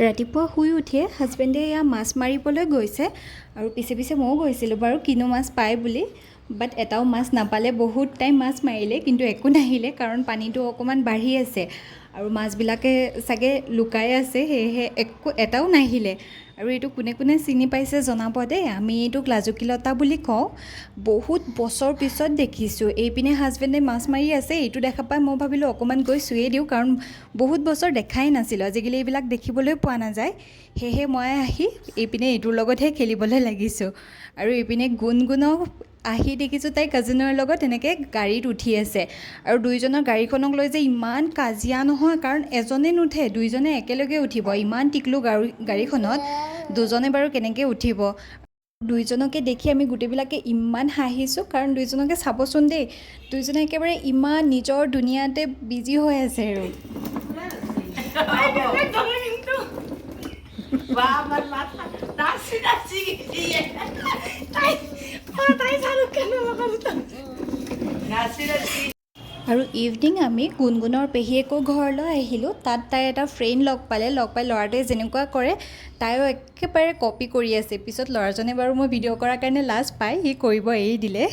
ৰাতিপুৱা শুই উঠিয়ে হাজবেণ্ডে এয়া মাছ মাৰিবলৈ গৈছে আৰু পিছে পিছে ময়ো গৈছিলোঁ বাৰু কিনো মাছ পায় বুলি। বাট এটাও মাছ নাপালে। বহুত টাইম মাছ মাৰিলে কিন্তু একো নাহিলে, কাৰণ পানীটো অকণমান বাঢ়ি আছে আৰু মাছবিলাকে চাগে লুকাই আছে, সেয়েহে এটাও নাহিলে। আৰু এইটো কোনে কোনে চিনি পাইছে জনাব দেই। আমি এইটোক লাজুকীলতা বুলি কওঁ। বহুত বছৰ পিছত দেখিছোঁ। এইপিনে হাজবেণ্ডে মাছ মাৰি আছে, এইটো দেখা পাই মই ভাবিলোঁ অকণমান গৈ চুয়ে দিওঁ, কাৰণ বহুত বছৰ দেখাই নাছিলোঁ। আজিকালি এইবিলাক দেখিবলৈ পোৱা নাযায়, সেয়েহে মই আহি এইপিনে এইটোৰ লগতহে খেলিবলৈ লাগিছোঁ। আৰু এইপিনে গুণগুণক আহি দেখিছোঁ তাই কাজিনৰ লগত এনেকৈ গাড়ীত উঠি আছে। আৰু দুইজনৰ গাড়ীখনক লৈ যে ইমান কাজিয়া নহয়, কাৰণ এজনে নুঠে, দুইজনে একেলগে উঠিব। ইমান টিকলু গাড়ীখনত দুজনে বাৰু কেনেকৈ উঠিব। দুইজনকে দেখি আমি গোটেইবিলাকে ইমান হাঁহিছোঁ, কাৰণ দুইজনকে চাবচোন দেই, দুইজনে একেবাৰে ইমান নিজৰ দুনিয়াতে বিজি হৈ আছে। আৰু আৰু ইভিনিং আমি গুণগুণৰ পেহীয়েকৰ ঘৰলৈ আহিলোঁ। তাত তাই এটা ফ্ৰেণ্ড লগ পাই ল'ৰাটোৱে যেনেকুৱা কৰে তাইও একেবাৰে কপি কৰি আছে। পিছত ল'ৰাজনে বাৰু মই ভিডিঅ' কৰাৰ কাৰণে লাজ পাই সি কৰিব এৰি দিলে।